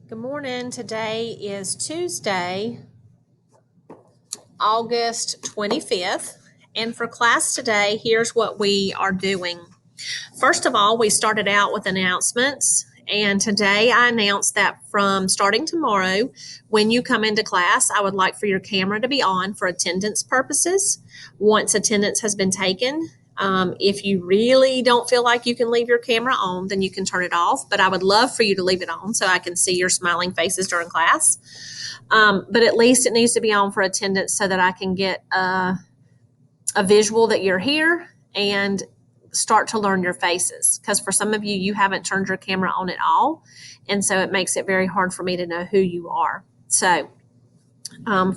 Good morning. Today is Tuesday, August 25th. And for class today, here's what we are doing. First of all, we started out with announcements. And today I announced that from starting tomorrow, when you come into class, I would like for your camera to be on for attendance purposes. Once attendance has been taken, if you really don't feel like you can leave your camera on, then you can turn it off. But I would love for you to leave it on so I can see your smiling faces during class. But at least it needs to be on for attendance so that I can get a visual that you're here and start to learn your faces. Because for some of you, you haven't turned your camera on at all. And so it makes it very hard for me to know who you are. So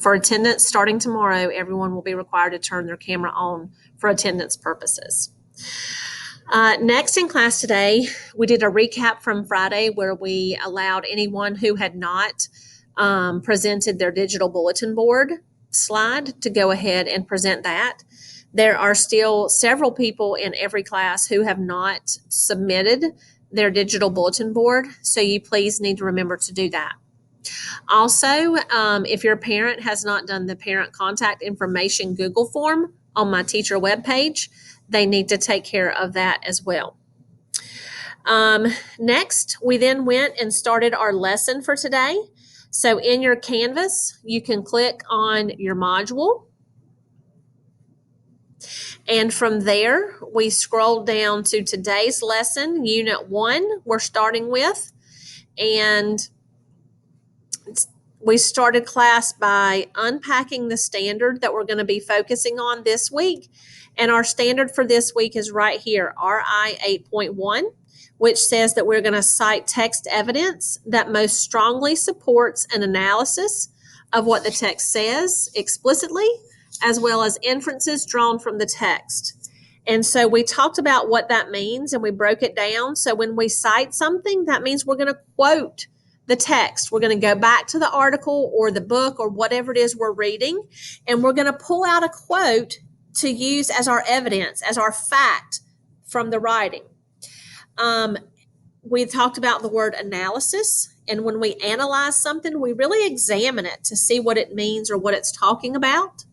for attendance starting tomorrow, everyone will be required to turn their camera on for attendance purposes. Next in class today, we did a recap from Friday where we allowed anyone who had not presented their digital bulletin board slide to go ahead and present that. There are still several people in every class who have not submitted their digital bulletin board, so you please need to remember to do that. Also, if your parent has not done the parent contact information Google form on my teacher webpage, they need to take care of that as well. Next, we then went and started our lesson for today. So in your Canvas, you can click on your module. And from there, we scroll down to today's lesson, Unit 1, we're starting with. And we started class by unpacking the standard that we're going to be focusing on this week. And our standard for this week is right here, RI 8.1, which says that we're going to cite text evidence that most strongly supports an analysis of what the text says explicitly, as well as inferences drawn from the text. And so we talked about what that means and we broke it down. So when we cite something, that means we're going to quote the text. We're going to go back to the article or the book or whatever it is we're reading, and we're going to pull out a quote to use as our evidence, as our fact from the writing. We talked about the word analysis, and when we analyze something, we really examine it to see what it means or what it's talking about.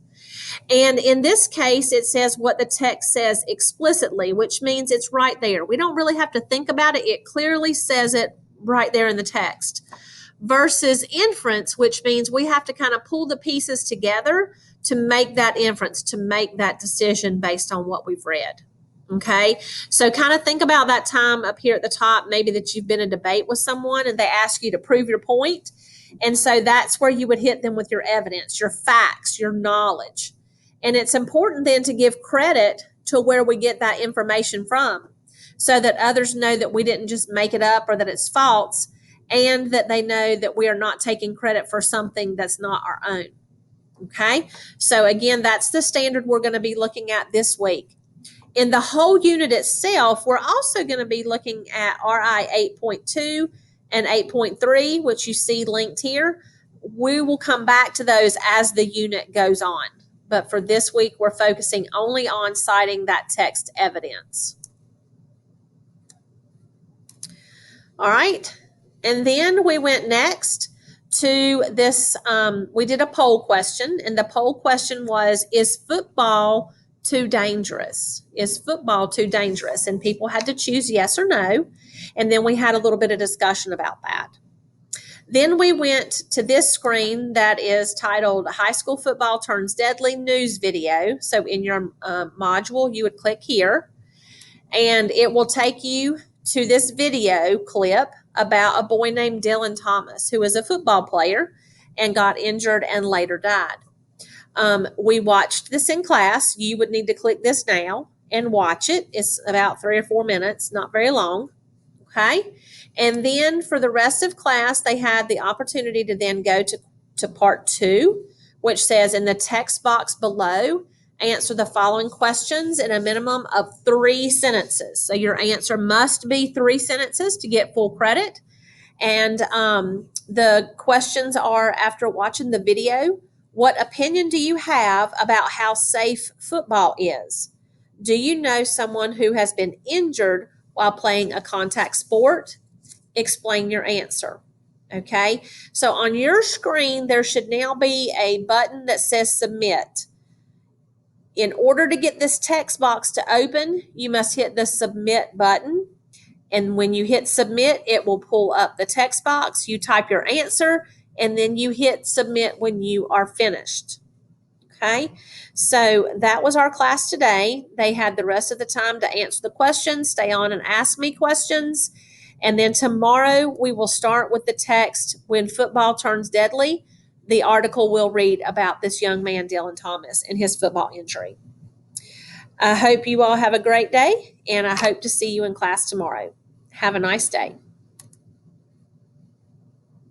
And in this case, it says what the text says explicitly, which means it's right there. We don't really have to think about it. It clearly says it right there in the text. Versus inference, which means we have to kind of pull the pieces together to make that inference, to make that decision based on what we've read. Okay, so kind of think about that time up here at the top, maybe that you've been in a debate with someone and they ask you to prove your point. And so that's where you would hit them with your evidence, your facts, your knowledge. And it's important then to give credit to where we get that information from so that others know that we didn't just make it up or that it's false, and that they know that we are not taking credit for something that's not our own. Okay, so again, that's the standard we're going to be looking at this week. In the whole unit itself, we're also going to be looking at RI 8.2 and 8.3, which you see linked here. We will come back to those as the unit goes on. But for this week, we're focusing only on citing that text evidence. All right. And then we went next to this, we did a poll question, and the poll question was, is football too dangerous? Is football too dangerous? And people had to choose yes or no. And then we had a little bit of discussion about that. Then we went to this screen that is titled High School Football Turns Deadly News Video. So in your module, you would click here, and it will take you to this video clip about a boy named Dylan Thomas, who is a football player and got injured and later died. We watched this in class. You would need to click this now and watch it. It's about 3 or 4 minutes, not very long. Okay. And then for the rest of class, they had the opportunity to then go to part 2, which says in the text box below, answer the following questions in a minimum of 3 sentences. So your answer must be 3 sentences to get full credit. And the questions are, after watching the video, what opinion do you have about how safe football is? Do you know someone who has been injured while playing a contact sport? Explain your answer. Okay, so on your screen, there should now be a button that says submit. In order to get this text box to open, you must hit the submit button. And when you hit submit, it will pull up the text box. You type your answer, and then you hit submit when you are finished. Okay, so that was our class today. They had the rest of the time to answer the questions, stay on and ask me questions. And then tomorrow we will start with the text, When Football Turns Deadly. The article will read about this young man, Dylan Thomas, and his football injury. I hope you all have a great day, and I hope to see you in class tomorrow. Have a nice day.